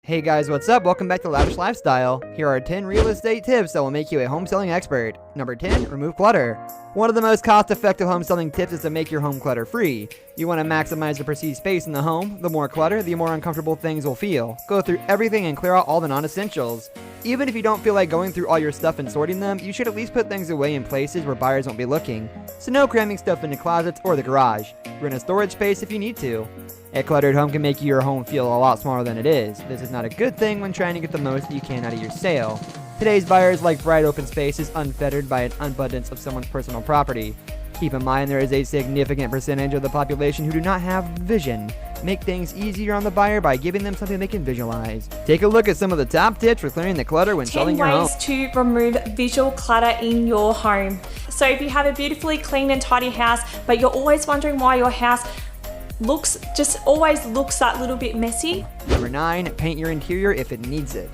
Hey guys, what's up? Welcome back to Lavish Lifestyle. Here are 10 real estate tips that will make you a home selling expert. Number 10, remove clutter. One of the most cost-effective home selling tips is to make your home clutter-free. You want to maximize the perceived space in the home. The more clutter, the more uncomfortable things will feel. Go through everything and clear out all the non-essentials. Even if you don't feel like going through all your stuff and sorting them, you should at least put things away in places where buyers won't be looking. So no cramming stuff into closets or the garage. Rent a storage space if you need to. A cluttered home can make your home feel a lot smaller than it is. This is not a good thing when trying to get the most that you can out of your sale. Today's buyers like bright open spaces unfettered by an abundance of someone's personal property. Keep in mind there is a significant percentage of the population who do not have vision. Make things easier on the buyer by giving them something they can visualize. Take a look at some of the top tips for clearing the clutter when selling your home. 10 ways to remove visual clutter in your home. So if you have a beautifully clean and tidy house, but you're always wondering why your house always looks that little bit messy. Number 9, paint your interior if it needs it.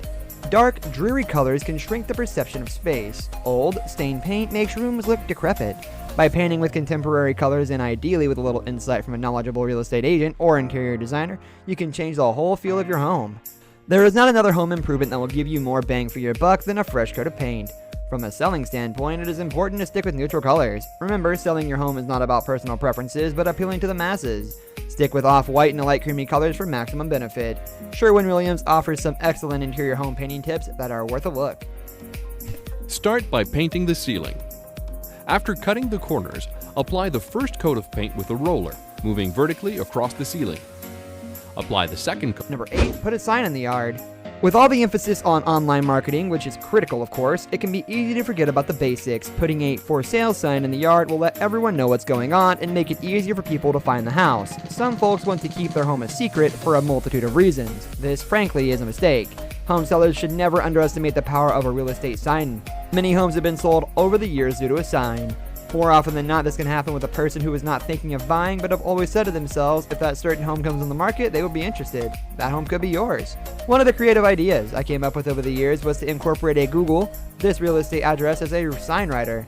Dark, dreary colors can shrink the perception of space. Old, stained paint makes rooms look decrepit. By painting with contemporary colors and ideally with a little insight from a knowledgeable real estate agent or interior designer, you can change the whole feel of your home. There is not another home improvement that will give you more bang for your buck than a fresh coat of paint. From a selling standpoint, it is important to stick with neutral colors. Remember, selling your home is not about personal preferences, but appealing to the masses. Stick with off-white and light creamy colors for maximum benefit. Sherwin-Williams offers some excellent interior home painting tips that are worth a look. Start by painting the ceiling. After cutting the corners, apply the first coat of paint with a roller, moving vertically across the ceiling. Apply the second coat. Number 8, put a sign in the yard. With all the emphasis on online marketing, which is critical of course, it can be easy to forget about the basics. Putting a for sale sign in the yard will let everyone know what's going on and make it easier for people to find the house. Some folks want to keep their home a secret for a multitude of reasons. This, frankly, is a mistake. Home sellers should never underestimate the power of a real estate sign. Many homes have been sold over the years due to a sign. More often than not, this can happen with a person who is not thinking of buying but have always said to themselves, if that certain home comes on the market, they would be interested. That home could be yours. One of the creative ideas I came up with over the years was to incorporate a Google this real estate address as a sign writer.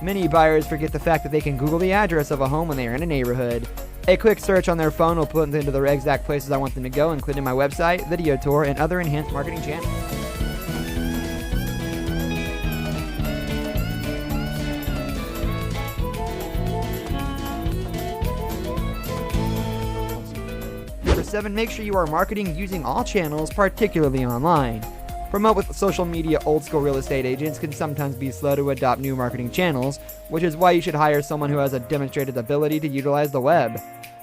Many buyers forget the fact that they can Google the address of a home when they are in a neighborhood. A quick search on their phone will put them into the exact places I want them to go, including my website, video tour, and other enhanced marketing channels. Number 7, make sure you are marketing using all channels, particularly online. Promote with social media. Old school real estate agents can sometimes be slow to adopt new marketing channels, which is why you should hire someone who has a demonstrated ability to utilize the web.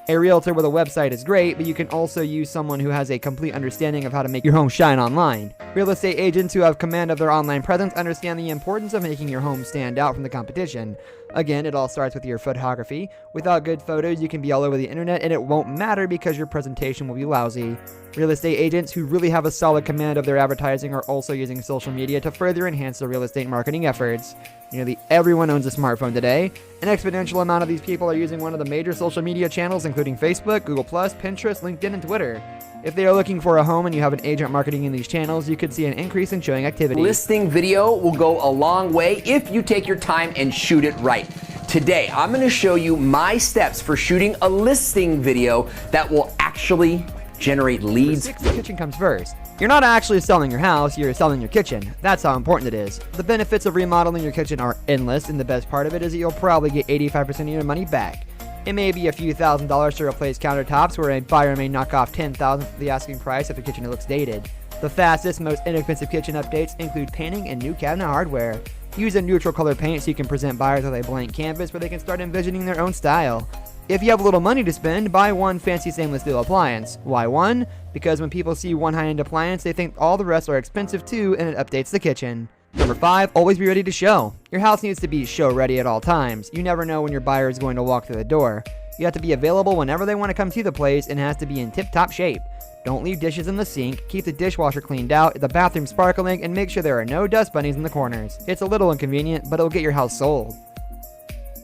A realtor with a website is great, but you can also use someone who has a complete understanding of how to make your home shine online. Real estate agents who have command of their online presence understand the importance of making your home stand out from the competition. Again, it all starts with your photography. Without good photos, you can be all over the internet and it won't matter because your presentation will be lousy. Real estate agents who really have a solid command of their advertising are also using social media to further enhance their real estate marketing efforts. Nearly everyone owns a smartphone today. An exponential amount of these people are using one of the major social media channels, including Facebook, Google+, Pinterest, LinkedIn, and Twitter. If they are looking for a home and you have an agent marketing in these channels, you could see an increase in showing activity. Listing video will go a long way if you take your time and shoot it right. Today, I'm going to show you my steps for shooting a listing video that will actually generate leads. Number 6, the kitchen comes first. You're not actually selling your house, you're selling your kitchen. That's how important it is. The benefits of remodeling your kitchen are endless, and the best part of it is that you'll probably get 85% of your money back. It may be a few $1,000s to replace countertops, where a buyer may knock off $10,000 for the asking price if the kitchen looks dated. The fastest, most inexpensive kitchen updates include painting and new cabinet hardware. Use a neutral color paint so you can present buyers with a blank canvas where they can start envisioning their own style. If you have a little money to spend, buy one fancy stainless steel appliance. Why one? Because when people see one high-end appliance, they think all the rest are expensive too, and it updates the kitchen. Number 5, always be ready to show. Your house needs to be show ready at all times. You never know when your buyer is going to walk through the door. You have to be available whenever they want to come to the place and has to be in tip-top shape. Don't leave dishes in the sink, keep the dishwasher cleaned out, the bathroom sparkling, and make sure there are no dust bunnies in the corners. It's a little inconvenient, but it'll get your house sold.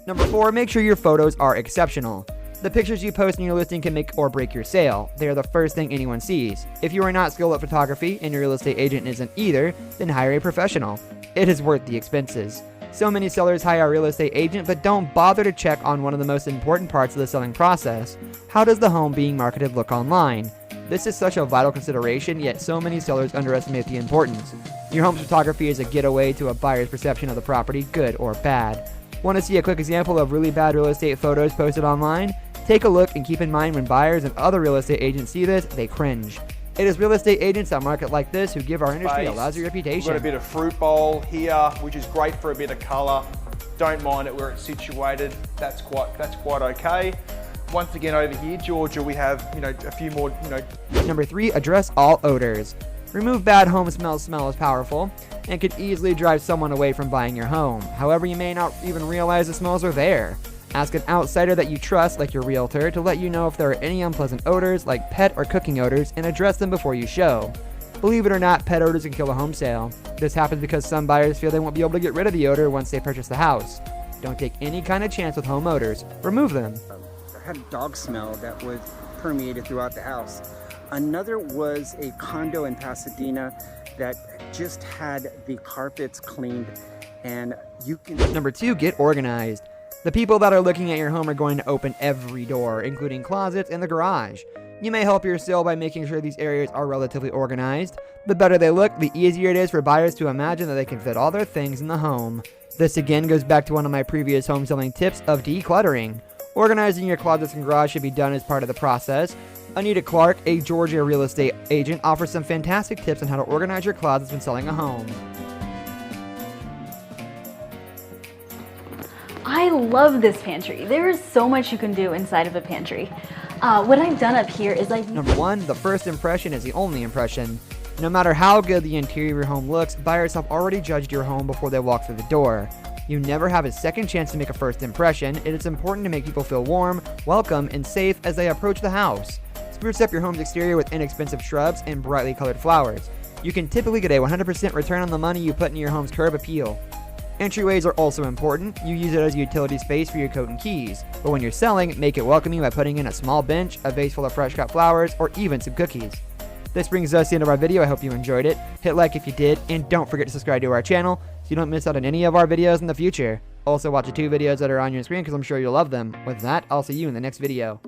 Number 4, make sure your photos are exceptional. The pictures you post in your listing can make or break your sale. They are the first thing anyone sees. If you are not skilled at photography and your real estate agent isn't either, then hire a professional. It is worth the expenses. So many sellers hire a real estate agent but don't bother to check on one of the most important parts of the selling process. How does the home being marketed look online? This is such a vital consideration, yet so many sellers underestimate the importance. Your home's photography is a getaway to a buyer's perception of the property, good or bad. Want to see a quick example of really bad real estate photos posted online? Take a look and keep in mind when buyers and other real estate agents see this, they cringe. It is real estate agents that market like this who give our industry a lousy reputation. We've got a bit of fruit bowl here, which is great for a bit of colour. Don't mind it where it's situated. That's quite okay. Once again over here, Georgia, we have a few more. Number 3, address all odors. Remove bad home smells. Smell is powerful and could easily drive someone away from buying your home. However, you may not even realize the smells are there. Ask an outsider that you trust, like your realtor, to let you know if there are any unpleasant odors, like pet or cooking odors, and address them before you show. Believe it or not, pet odors can kill a home sale. This happens because some buyers feel they won't be able to get rid of the odor once they purchase the house. Don't take any kind of chance with home odors. Remove them. I had a dog smell that was permeated throughout the house. Another was a condo in Pasadena that just had the carpets cleaned, and you can... Number 2, get organized. The people that are looking at your home are going to open every door, including closets and the garage. You may help your sale by making sure these areas are relatively organized. The better they look, the easier it is for buyers to imagine that they can fit all their things in the home. This again goes back to one of my previous home selling tips of decluttering. Organizing your closets and garage should be done as part of the process. Anita Clark, a Georgia real estate agent, offers some fantastic tips on how to organize your closets when selling a home. I love this pantry. There is so much you can do inside of a pantry. What I've done up here is Number 1, the first impression is the only impression. No matter how good the interior of your home looks, buyers have already judged your home before they walk through the door. You never have a second chance to make a first impression. It is important to make people feel warm, welcome, and safe as they approach the house. Spruce up your home's exterior with inexpensive shrubs and brightly colored flowers. You can typically get a 100% return on the money you put in your home's curb appeal. Entryways are also important. You use it as a utility space for your coat and keys. But when you're selling, make it welcoming by putting in a small bench, a vase full of fresh cut flowers, or even some cookies. This brings us to the end of our video. I hope you enjoyed it. Hit like if you did, and don't forget to subscribe to our channel so you don't miss out on any of our videos in the future. Also watch the 2 videos that are on your screen because I'm sure you'll love them. With that, I'll see you in the next video.